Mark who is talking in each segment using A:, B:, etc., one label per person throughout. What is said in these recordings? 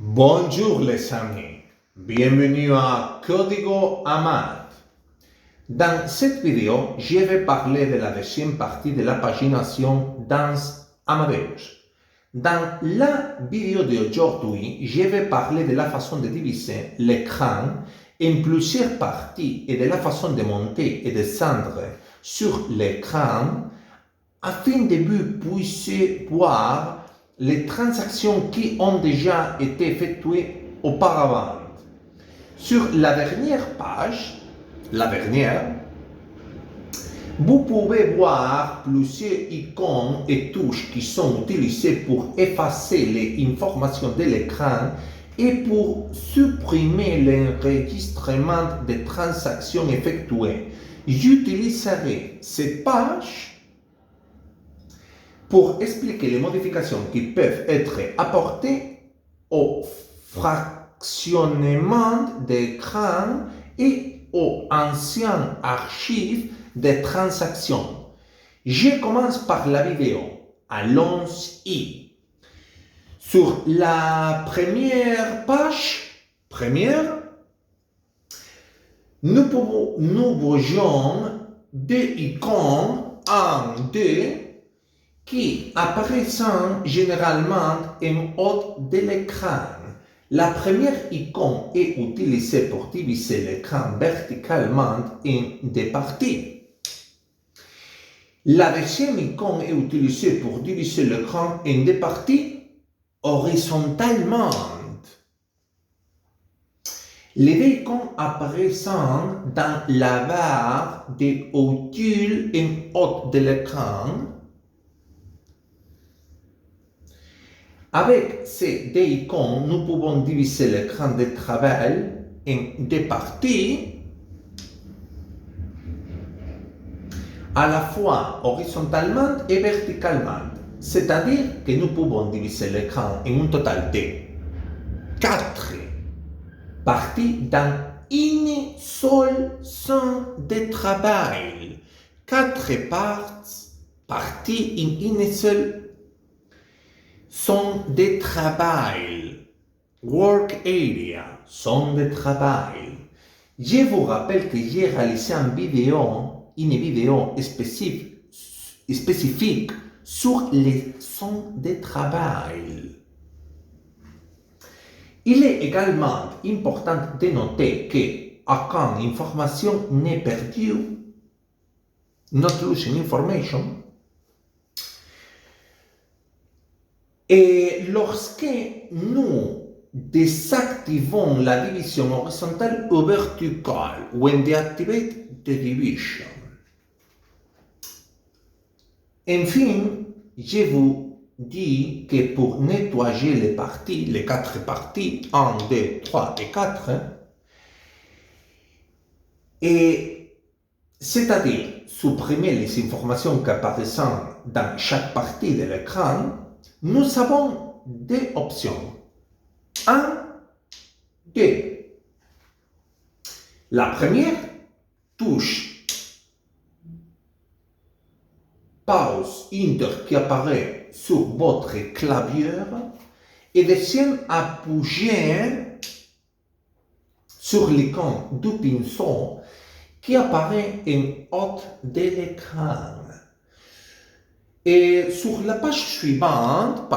A: Bonjour les amis, bienvenue à Código AMAD. Dans cette vidéo, je vais parler de la deuxième partie de la pagination dans Amadeus. Dans la vidéo d'aujourd'hui, je vais parler de la façon de diviser l'écran en plusieurs parties et de la façon de monter et descendre sur l'écran afin de vous puissiez voir les transactions qui ont déjà été effectuées auparavant. Sur la dernière page, vous pouvez voir plusieurs icônes et touches qui sont utilisées pour effacer les informations de l'écran et pour supprimer l'enregistrement des transactions effectuées. J'utiliserai cette page pour expliquer les modifications qui peuvent être apportées au fractionnement d'écran et aux anciennes archives des transactions. Je commence par la vidéo. Allons-y. Sur la première page, nous voyons deux icônes, 1, 2, qui apparaissent généralement en haut de l'écran. La première icône est utilisée pour diviser l'écran verticalement en deux parties. La deuxième icône est utilisée pour diviser l'écran en deux parties horizontalement. Les deux icônes apparaissent dans la barre de hauteur en haut de l'écran. Avec ces deux icônes, nous pouvons diviser l'écran de travail en deux parties, à la fois horizontalement et verticalement. C'est-à-dire que nous pouvons diviser l'écran en un total de 4 parties dans une seule zone de travail. 4 parties en une seule zone de travail. Work area, zone de travail. Je vous rappelle que j'ai réalisé une vidéo spécifique sur les zones de travail. Il est également important de noter que, quand l'information n'est perdue, not losing information, et lorsque nous désactivons la division horizontale ou verticale, when deactivate the division. Enfin, je vous dis que pour nettoyer les 4 parties, 1, 2, 3 et 4, et c'est-à-dire supprimer les informations qui apparaissent dans chaque partie de l'écran, nous avons deux options. 1, 2. La première touche pause Enter qui apparaît sur votre clavier et deuxième appuyer sur l'icône du pinceau qui apparaît en haut de l'écran. Et sur la page suivante,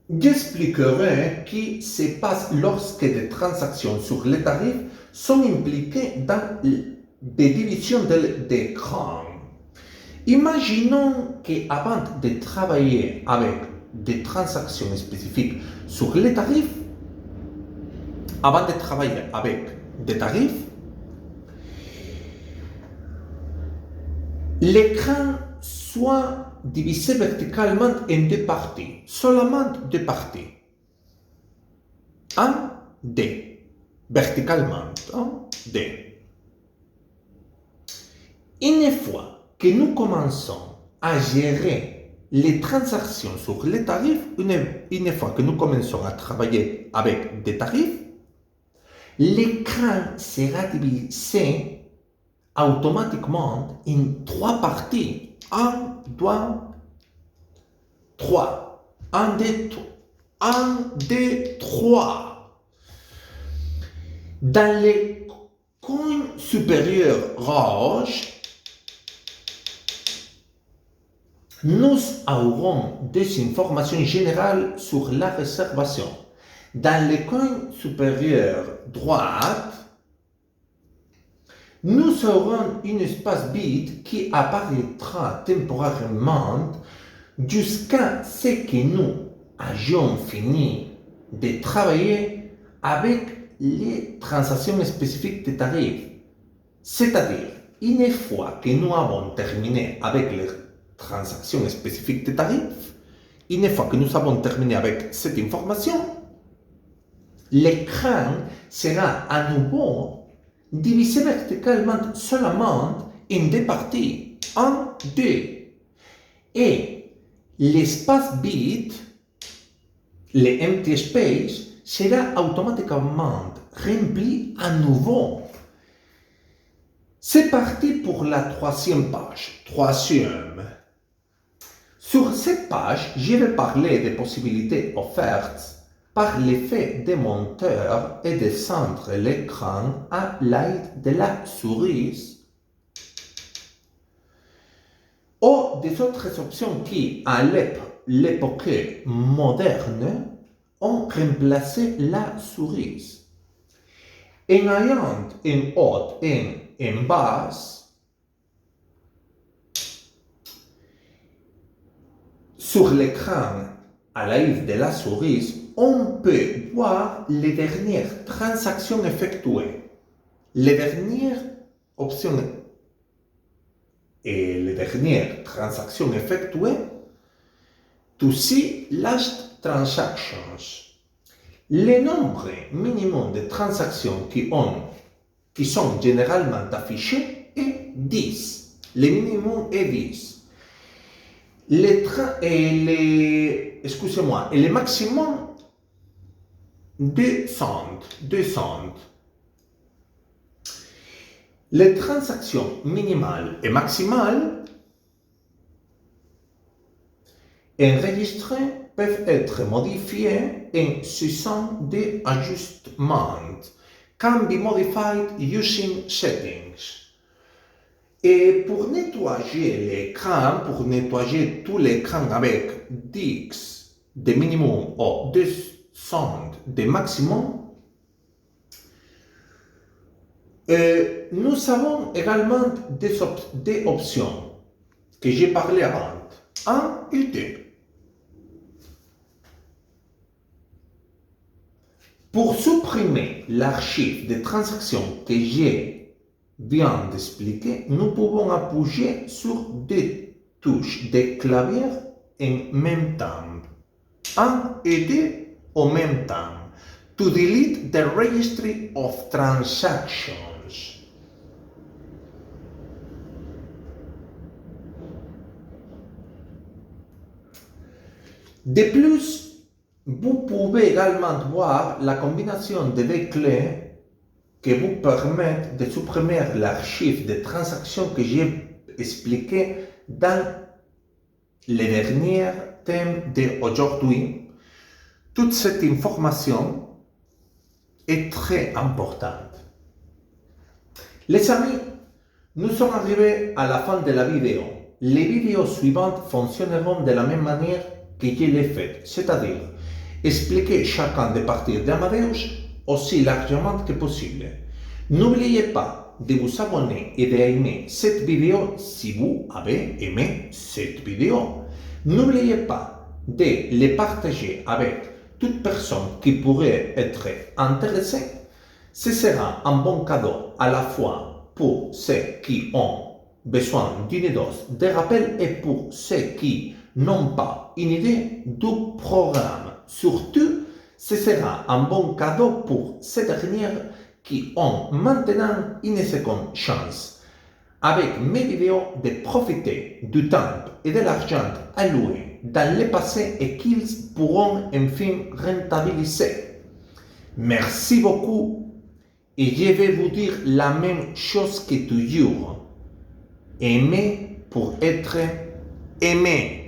A: j'expliquerai ce qui se passe lorsque des transactions sur les tarifs sont impliquées dans des divisions d'écran. Imaginons qu'avant de travailler avec des transactions spécifiques sur les tarifs, avant de travailler avec des tarifs, l'écran soit divisé verticalement en deux parties, seulement deux parties. 1, 2, verticalement, 1, 2. Une fois que nous commençons à gérer les transactions sur les tarifs, une fois que nous commençons à travailler avec des tarifs, l'écran sera divisé automatiquement en 3 parties. 1, 2, 3. Un des trois. Dans le coin supérieur gauche, nous aurons des informations générales sur la réservation. Dans le coin supérieur droite, nous aurons un espace vide qui apparaîtra temporairement jusqu'à ce que nous ayons fini de travailler avec les transactions spécifiques de tarifs. C'est-à-dire, une fois que nous avons terminé avec les transactions spécifiques de tarifs, une fois que nous avons terminé avec cette information, l'écran sera à nouveau divisé verticalement seulement en deux parties, en deux. Et l'espace vide, le empty space, sera automatiquement rempli à nouveau. C'est parti pour la troisième page. Sur cette page, je vais parler des possibilités offertes par l'effet des monteurs et descendre l'écran à l'aide de la souris, ou des autres options qui, à l'époque moderne, ont remplacé la souris. En ayant en haut et en bas, sur l'écran à l'aide de la souris, on peut voir les dernières transactions effectuées, les dernières options et les dernières transactions effectuées, to see last transactions. Le nombre minimum de transactions qui sont généralement affichées est 10. Le minimum est 10. Et le maximum 200. Les transactions minimales et maximales enregistrées peuvent être modifiées en faisant des ajustements. Can be modified using settings. Et pour nettoyer l'écran, pour nettoyer tout l'écran avec 10 de minimum ou 200 de maximum, nous avons également des options que j'ai parlé avant. 1 et 2. Pour supprimer l'archive des transactions que je viens d'expliquer, nous pouvons appuyer sur des touches de clavier en même temps. 1 et 2 en même temps. To delete the registry of transactions. De plus, vous pouvez également voir la combinaison de deux clés qui vous permettent de supprimer l'archive de transactions que j'ai expliqué dans les derniers thèmes d'aujourd'hui. Toute cette information est très importante. Les amis, nous sommes arrivés à la fin de la vidéo. Les vidéos suivantes fonctionneront de la même manière que je l'ai fait, c'est-à-dire expliquer chacun des parties d'Amadeus aussi largement que possible. N'oubliez pas de vous abonner et d'aimer cette vidéo si vous avez aimé cette vidéo. N'oubliez pas de les partager avec toute personne qui pourrait être intéressée. Ce sera un bon cadeau à la fois pour ceux qui ont besoin d'une dose de rappel et pour ceux qui n'ont pas une idée du programme. Surtout, ce sera un bon cadeau pour ces dernières qui ont maintenant une seconde chance, avec mes vidéos, de profiter du temps et de l'argent alloué dans le passé et qu'ils pourront enfin rentabiliser. Merci beaucoup et je vais vous dire la même chose que toujours. Aimer pour être aimé.